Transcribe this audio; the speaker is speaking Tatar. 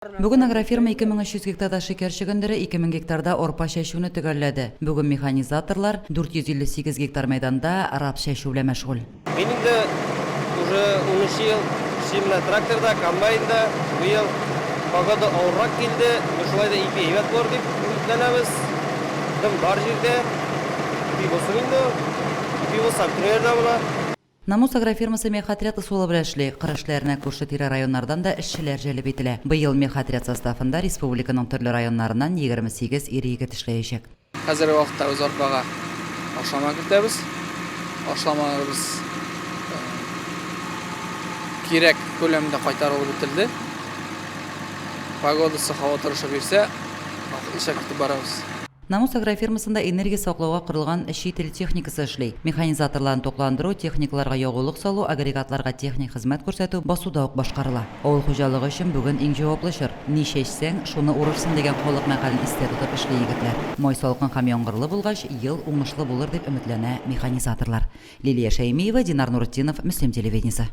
Бүгін агрофирма 2300 гектарда шекер чөгендере 2000 гектарда орпа чәчүне төгәлләде. Бүгін механизаторлар 458 гектар мәйданда рапс чәчүле мәшгуль. Мен инде уже 13 ел шимна тракторда, комбайнда, бу ел погода авыррак килде. Шулай да ипи әйбәт булыр дип үмитләнәбез. Дым бар җирдә ипи булсын инде. Ипи булса күрергә була. Намус агрофирмасы мехотряд ысулы белән эшли. Кырышларына күрше тирә районнардан да эшчеләр җәлеп ителә. Быел мехотряд составында республиканың төрле районнарыннан 28 ир-егет эшләячәк. Хәзерге вакытта без арпага ашлама кертәбез. Ашламабыз кирәк күләмдә кайтарылып бетелде. Погодасы һава торышы бирсә, ишәк итеп барабыз. Намус агрофирмасында энергия саклауга корылган чит ил техникасы эшли. Механизаторларны токландыру, техникаларга ягулык салу, агрегатларга техник хезмәт күрсәтү басуда ук башкарыла. Авыл хуҗалыгы өчен бүген иң җаваплы чор. Ни чәчсәң, шуны урырсың дигән халык мәкален истә тотып эшли егетләр. Май салкын һәм яңгырлы булгач, ел уңышлы булыр дип өметләнә механизаторлар. Лилия Шәймиева, Динар Нуртдинов, Мөслим телевидениесе.